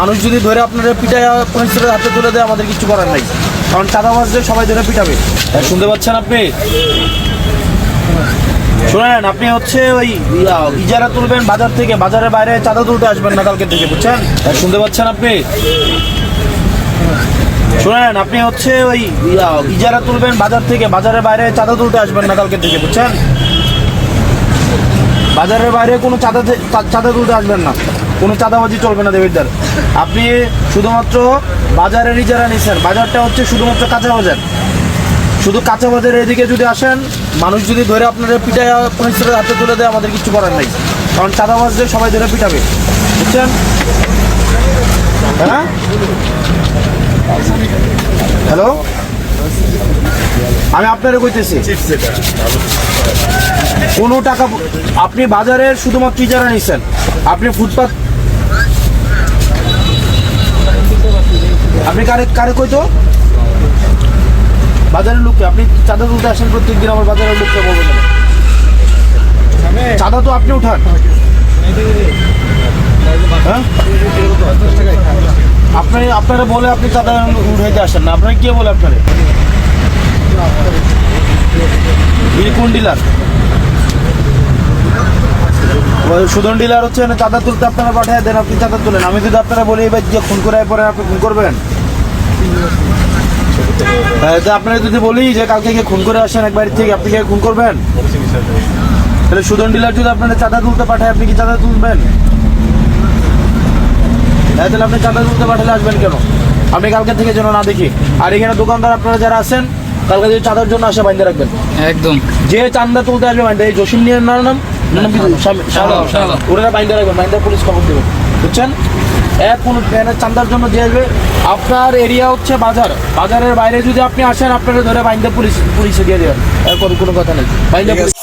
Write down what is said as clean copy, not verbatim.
মানুষ যদি ধরে আপনারা পিটায় পুলিশের হাতে তুলে দেয় আমাদের কিছু করার নাই, কারণ চাঁদাবাজদের সবাই ধরে পিটাবে। শুনতে পাচ্ছেন আপনি? শোনেন, আপনি হচ্ছে ওই ইজারা তুলবেন বাজার থেকে, বাজারের বাইরে চাঁদা তুলতে আসবেন না কালকে থেকে, বুঝছেন? শুনতে পাচ্ছেন আপনি? শোনেন, আপনি হচ্ছে ওই ইজারা তুলবেন বাজার থেকে, বাজারের বাইরে চাঁদা তুলতে আসবেন না কালকে থেকে, বুঝছেন? বাজারের বাইরে কোনো চাঁদা তুলতে আসবেন না, কোনো চাঁদাবাজি চলবে না দেবিদ্দার। আপনি শুধুমাত্র বাজারের ইজারা নিচ্ছেন, বাজারটা হচ্ছে শুধুমাত্র কাঁচা বাজার, শুধু কাঁচা বাজারের এদিকে যদি আসেন, মানুষ যদি ধরে আপনারা পিটায় পুলিশের হাতে তুলে দেয় আমাদের কিছু করার নাই, কারণ চাঁদাবাজদের সবাই ধরে পিটাবে, বুঝছেন? হ্যাঁ, হ্যালো, আমি আপনারা কইতেছি কোনো টাকা, আপনি বাজারের শুধুমাত্র ইজারা নিচ্ছেন, আপনি ফুটপাত, আপনি কারে কারে কইতো বাজারের লোককে, আপনি চাঁদা তুলতে আসেন প্রত্যেকদিন, আমার বাজারের লোককে বলবেন না। চাঁদা তো আপনি উঠান, হ্যাঁ? আপনারা বলে আপনি চাঁদা উঠাইতে আসেন না, আপনারা কে বলে আপনারা? কোন ডিলার? সুদন ডিলার হচ্ছে চাঁদা তুলতে আপনারা পাঠিয়ে দেন, আপনি চাঁদা তুলেন। আমি যদি আপনারা বলি এবার যে খুন করে পরে আপনি খুন করবেন, আপনারা যদি বলি যে কালকে গিয়ে খুন করে আসেন এক বাড়ি থেকে, আপনি গিয়ে খুন করবেন? তাহলে সুদন ডিলার যদি আপনারা চাঁদা তুলতে পাঠায়, আপনি কি চাঁদা তুলবেন? তাহলে আপনি চাঁদা তুলতে পাঠালে আসবেন কেন? আপনি কালকে থেকে যেন না দেখি। আর এখানে দোকানদার আপনারা যারা আছেন, কালকে যদি চাঁদার জন্য আসে বাইন্দা রাখবেন একদম। যে চাঁদা তুলতে আসবে বাইন্দা, এই জসিম নিয়ে নাম ওরা বাইন্দা রাখবেন, বাইন্দা পুলিশ খবর দেবেন, বুঝছেন? কোনো চাঁদার জন্য যে আসবে, আপনার এরিয়া হচ্ছে বাজার, বাজারের বাইরে যদি আপনি আসেন আপনারা ধরে বাইন্দা পুলিশে দিয়ে দেবেন, এর কোনো কথা নেই, বাইন্দা পুলিশ।